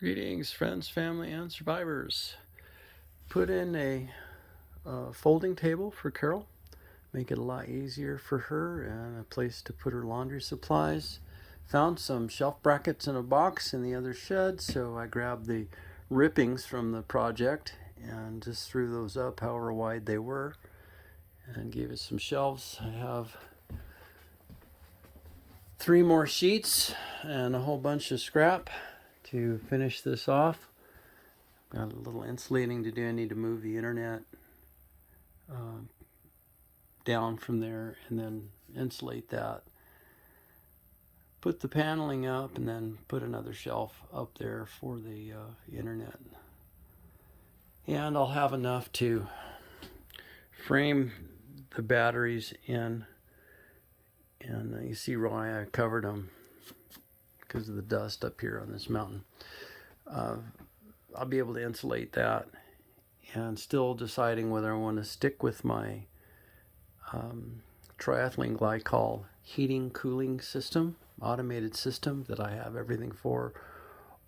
Greetings, friends, family, and survivors. Put in a folding table for Carol, make it a lot easier for her, and a place to put her laundry supplies. Found some shelf brackets in a box in the other shed, so I grabbed the rippings from the project and just threw those up however wide they were and gave it some shelves. I have 3 more sheets and a whole bunch of scrap to finish this off. Got a little insulating to do. I need to move the internet down from there and then insulate that. Put the paneling up and then put another shelf up there for the internet. And I'll have enough to frame the batteries in. And you see why I covered them because of the dust up here on this mountain. I'll be able to insulate that, and still deciding whether I want to stick with my triethylene glycol heating cooling system, automated system that I have everything for,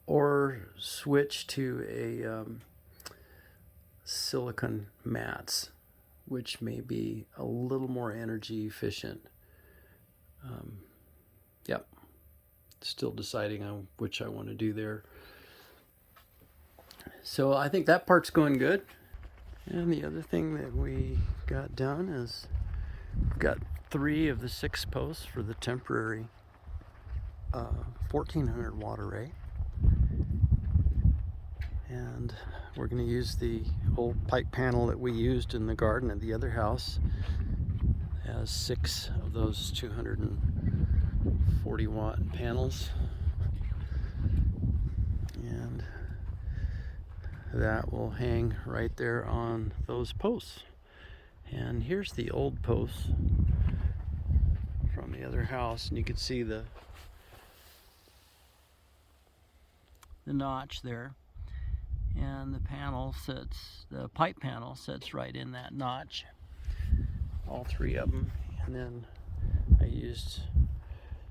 or switch to a silicone mats, which may be a little more energy efficient. Yep, still deciding on which I want to do there. So I think that part's going good. And the other thing that we got done is we've got 3 of the 6 posts for the temporary 1400 watt array. And we're going to use the old pipe panel that we used in the garden at the other house. It has 6 of those 240 watt panels. And that will hang right there on those posts. And here's the old posts from the other house, and you can see the notch there, and the pipe panel sits right in that notch, all 3 of them. And then I used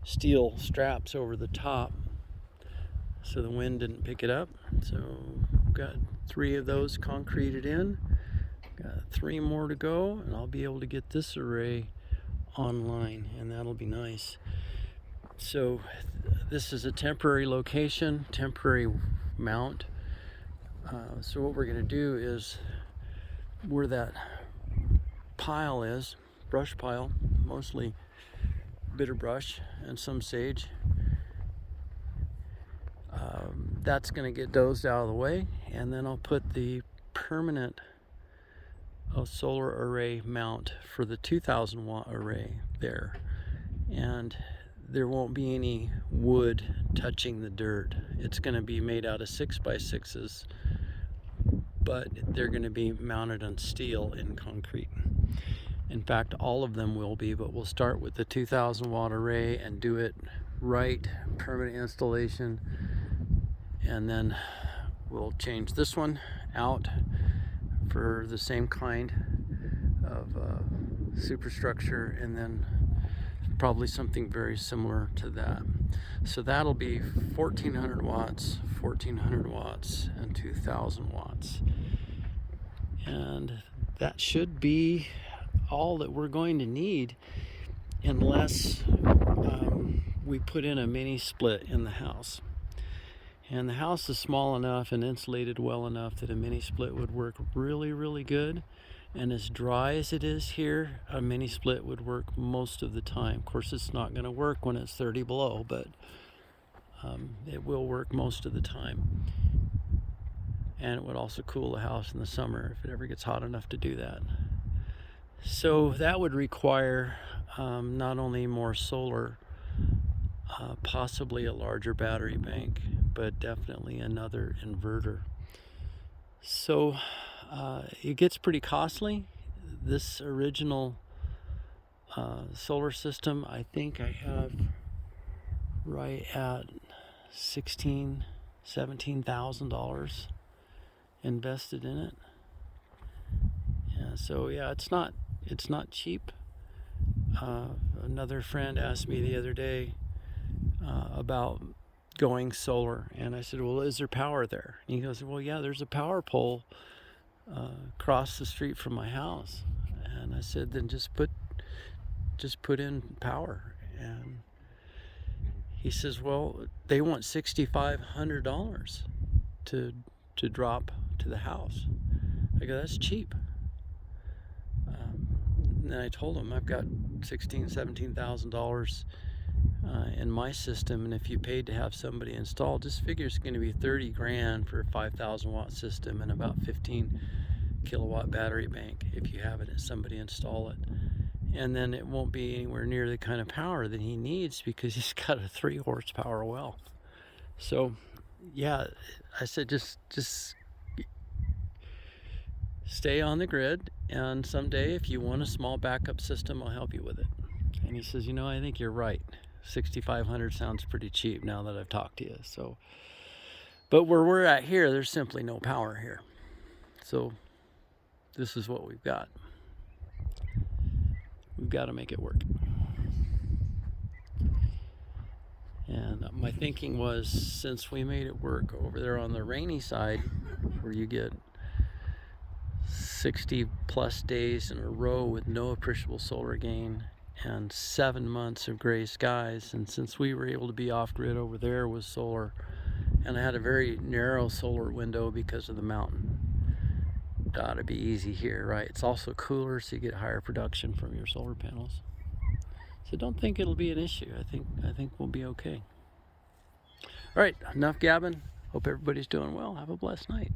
steel straps over the top so the wind didn't pick it up. So got 3 of those concreted in. Got 3 more to go, and I'll be able to get this array online, and that'll be nice. So this is a temporary location, temporary mount. So what we're going to do is, where that pile is, brush pile, mostly bitter brush and some sage, that's going to get dozed out of the way, and then I'll put the permanent solar array mount for the 2000 watt array there, and there won't be any wood touching the dirt. It's going to be made out of 6x6s, but they're going to be mounted on steel and concrete. In fact, all of them will be, but we'll start with the 2000 watt array and do it right, permanent installation, and then we'll change this one out for the same kind of superstructure, and then probably something very similar to that. So that'll be 1400 watts, 1400 watts, and 2000 watts. And that should be all that we're going to need, unless we put in a mini split in the house. And the house is small enough and insulated well enough that a mini split would work really, really good. And as dry as it is here, a mini split would work most of the time. Of course, it's not going to work when it's 30 below, but it will work most of the time. And it would also cool the house in the summer if it ever gets hot enough to do that. So that would require not only more solar, possibly a larger battery bank, but definitely another inverter. So it gets pretty costly. This original solar system, I think I have right at $17,000 invested in it. Yeah, so yeah, it's not cheap. Another friend asked me the other day about going solar. And I said, well, is there power there? And he goes, well, yeah, there's a power pole across the street from my house. And I said, then just put in power. And he says, well, they want $6,500 to drop to the house. I go, that's cheap. And I told him I've got $16,000-$17,000 in my system, and if you paid to have somebody installed, just figure it's going to be 30 grand for a 5,000 watt system and about 15 kilowatt battery bank if you have it and somebody install it. And then it won't be anywhere near the kind of power that he needs because he's got a 3 horsepower well. So yeah, I said just stay on the grid, and someday if you want a small backup system, I'll help you with it. And he says, you know, I think you're right. 6,500 sounds pretty cheap now that I've talked to you. So, but where we're at here, there's simply no power here. So this is what we've got. We've got to make it work. And my thinking was, since we made it work over there on the rainy side, where you get 60 plus days in a row with no appreciable solar gain and 7 months of gray skies, and since we were able to be off grid over there with solar, and I had a very narrow solar window because of the mountain, it ought to be easy here, right? It's also cooler, so you get higher production from your solar panels. So don't think it'll be an issue. I think we'll be okay. All right, enough gabbing. Hope everybody's doing well. Have a blessed night.